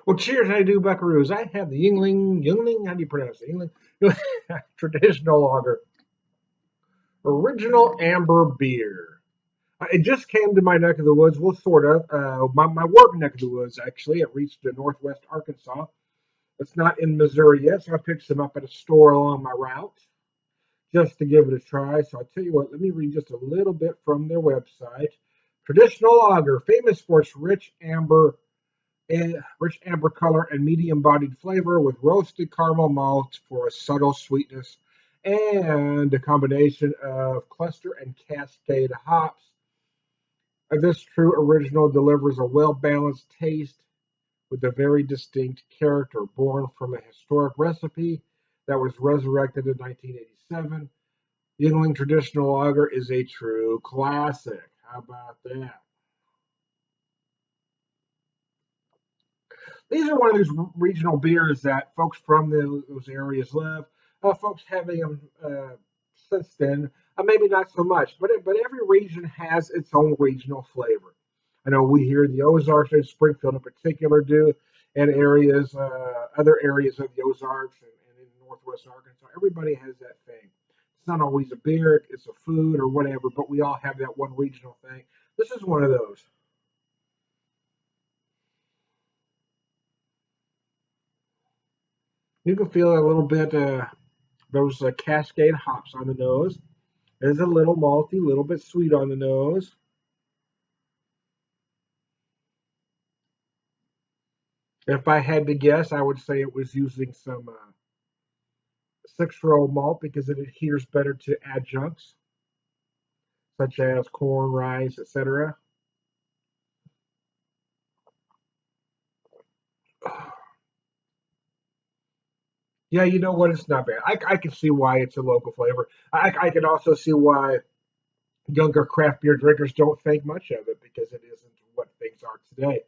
Well, cheers, how do you do, buckaroos? I have the Yingling, how do you pronounce it? Yingling? Traditional lager, original amber beer. It just came to my neck of the woods, well, sort of. My work neck of the woods, actually. It reached to northwest Arkansas. It's not in Missouri yet, so I picked some up at a store along my route just to give it a try. So I tell you what, let me read just a little bit from their website. Traditional lager, famous for its rich amber color and medium bodied flavor with roasted caramel malt for a subtle sweetness and a combination of cluster and cascade hops. This true original delivers a well balanced taste with a very distinct character born from a historic recipe that was resurrected in 1987. Yuengling Traditional Lager is a true classic. How about that? These are one of those regional beers that folks from those areas love. Folks having them since then, maybe not so much, but every region has its own regional flavor. I know we here in the Ozarks and Springfield in particular do, and other areas of the Ozarks and in Northwest Arkansas. Everybody has that thing. It's not always a beer, it's a food or whatever, but we all have that one regional thing. This is one of those. You can feel a little bit those Cascade hops on the nose. It's a little malty, a little bit sweet on the nose. If I had to guess, I would say it was using some 6-row malt because it adheres better to adjuncts such as corn, rice, etc. Yeah, you know what? It's not bad. I can see why it's a local flavor. I can also see why younger craft beer drinkers don't think much of it because it isn't what things are today.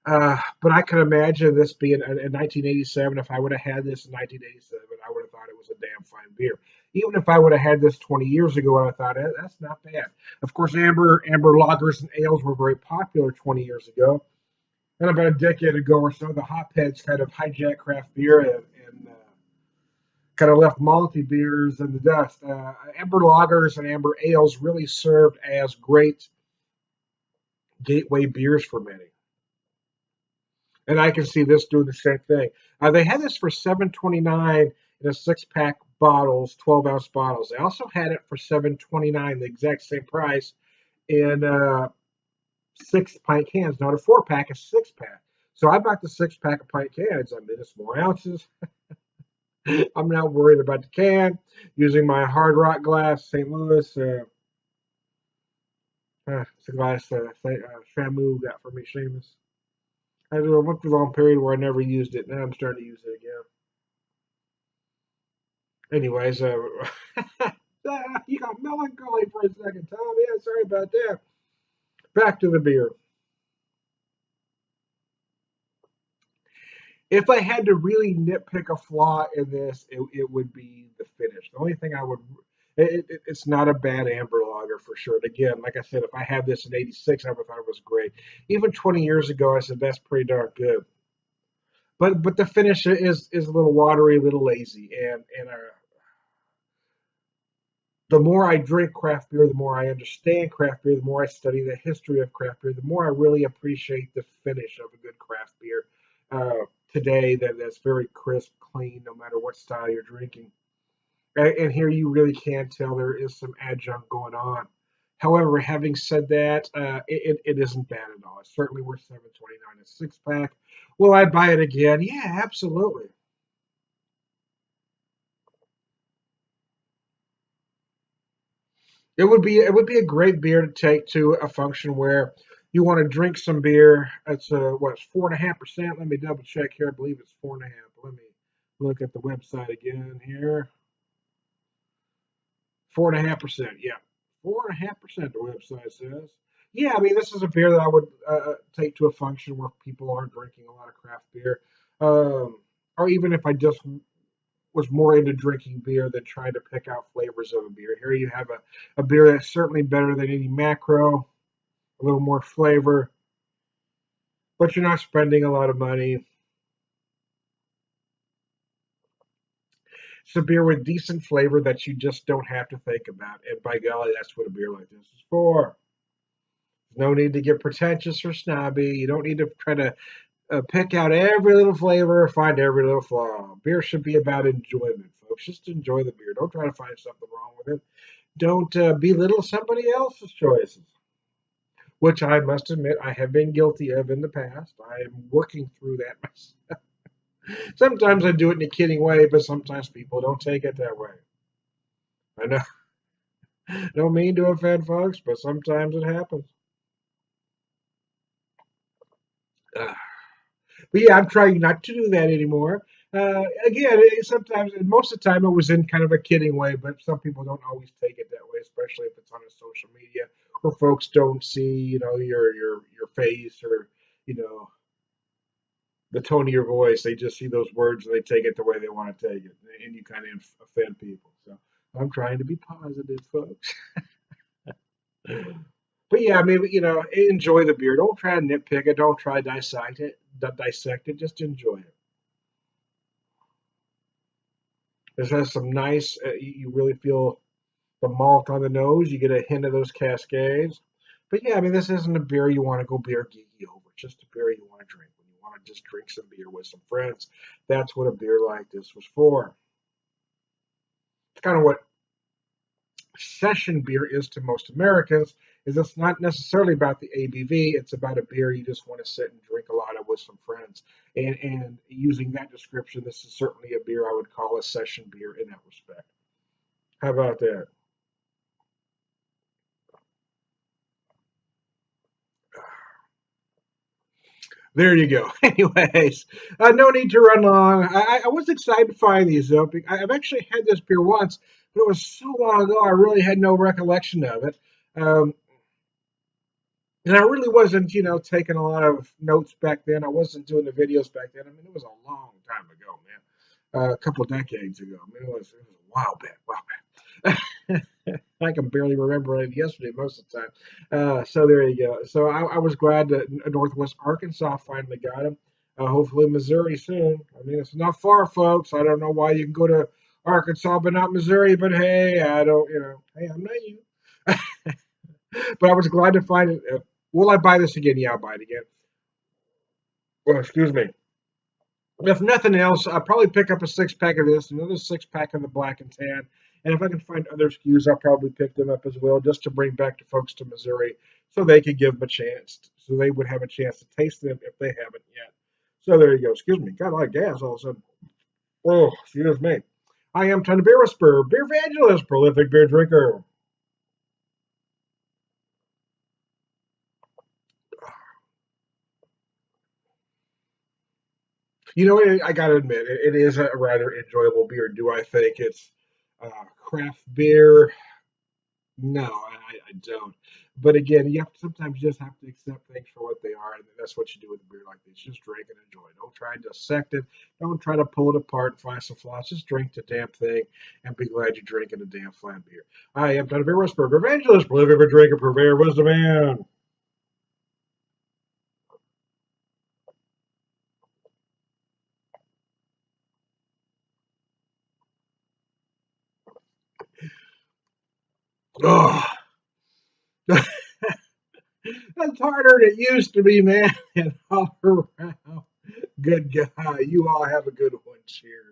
But I can imagine this being in 1987. If I would have had this in 1987, I would have thought it was a damn fine beer. Even if I would have had this 20 years ago, I thought that's not bad. Of course, amber lagers and ales were very popular 20 years ago, and about a decade ago or so, the hopheads kind of hijacked craft beer and kind of left malty beers in the dust. Amber lagers and amber ales really served as great gateway beers for many. And I can see this doing the same thing. They had this for 7.29 in a 6 pack bottles, 12-ounce bottles. They also had it for 7.29, the exact same price in 6 pint cans. Not a 4 pack, a 6 pack. So I bought the 6 pack of pint cans. I mean, it's more ounces. I'm not worried about the can. Using my Hard Rock glass, St. Louis. It's a glass Shamu got for me, Seamus. I went through a long period where I never used it. Now I'm starting to use it again. Anyways, you got melancholy for a second, Tom. Yeah, sorry about that. Back to the beer. If I had to really nitpick a flaw in this, it would be the finish. The only thing I would, it's not a bad amber lager for sure. And again, like I said, if I had this in '86, I would have thought it was great. Even 20 years ago, I said that's pretty darn good. But the finish is a little watery, a little lazy, and the more I drink craft beer, the more I understand craft beer, the more I study the history of craft beer, the more I really appreciate the finish of a good craft beer today that's very crisp, clean, no matter what style you're drinking. And here you really can tell there is some adjunct going on. However, having said that, it isn't bad at all. It's certainly worth 7.29 a 6 pack. Will I buy it again? Yeah, absolutely. It would be a great beer to take to a function where you want to drink some beer. It's what's 4.5%. Let me double check here. I believe it's 4.5. Let me look at the website again here. 4.5%. Yeah, 4.5%. The website says. Yeah, I mean this is a beer that I would take to a function where people aren't drinking a lot of craft beer, or even if I just was more into drinking beer than trying to pick out flavors of a beer. Here you have a beer that's certainly better than any macro, a little more flavor, but you're not spending a lot of money. It's a beer with decent flavor that you just don't have to think about. And by golly, that's what a beer like this is for. No need to get pretentious or snobby. You don't need to try to pick out every little flavor, find every little flaw. Beer should be about enjoyment, folks. Just enjoy the beer. Don't try to find something wrong with it. Don't belittle somebody else's choices, which I must admit I have been guilty of in the past. I am working through that myself. Sometimes I do it in a kidding way, but sometimes people don't take it that way. I know, don't mean to offend folks, but sometimes it happens. Uh, but yeah, I'm trying not to do that anymore. Again, sometimes, and most of the time, it was in kind of a kidding way, but some people don't always take it that way, especially if it's on a social media where folks don't see, your face or you know the tone of your voice. They just see those words and they take it the way they want to take it, and you kind of offend people. So I'm trying to be positive, folks. But yeah, I mean, enjoy the beer. Don't try to nitpick it. Don't try to dissect it. Just enjoy it. This has some nice. You really feel the malt on the nose. You get a hint of those Cascades. But yeah, I mean, this isn't a beer you want to go beer geeky over. It's just a beer you want to drink when you want to just drink some beer with some friends. That's what a beer like this was for. It's kind of what session beer is to most Americans. Is it's not necessarily about the ABV. It's about a beer you just want to sit and drink a lot of with some friends. And using that description, this is certainly a beer I would call a session beer in that respect. How about that? There you go. Anyways, no need to run long. I was excited to find these though. I've actually had this beer once, but it was so long ago. I really had no recollection of it. Um, and I really wasn't, taking a lot of notes back then. I wasn't doing the videos back then. I mean, it was a long time ago, man. A couple decades ago. I mean, it was a while back. Wow, back. I can barely remember it yesterday most of the time. So there you go. So I was glad that Northwest Arkansas finally got him. Hopefully Missouri soon. I mean, it's not far, folks. I don't know why you can go to Arkansas but not Missouri. But hey, I don't. Hey, I'm not you. But I was glad to find it. Will I buy this again? Yeah, I'll buy it again. Well, excuse me. If nothing else, I'll probably pick up a 6 pack of this, another 6 pack of the black and tan. And if I can find other SKUs, I'll probably pick them up as well, just to bring back to folks to Missouri so they could give them a chance, so they would have a chance to taste them if they haven't yet. So there you go. Excuse me. Got a lot of gas all of a sudden. Oh, excuse me. I am Tony Beer Whisperer, Beer Evangelist, prolific beer drinker. I got to admit, it is a rather enjoyable beer. Do I think it's craft beer? No, I don't. But again, you have to sometimes just have to accept things for what they are, and that's what you do with a beer like this. Just drink and enjoy. Don't try and dissect it. Don't try to pull it apart and find some flaws. Just drink the damn thing and be glad you're drinking a damn flat beer. I am Dr. Beer Whisperer, evangelist, prolific drinker, purveyor, wisdom, man. Oh, that's harder than it used to be, man. And all around, good guy. You all have a good one. Cheers.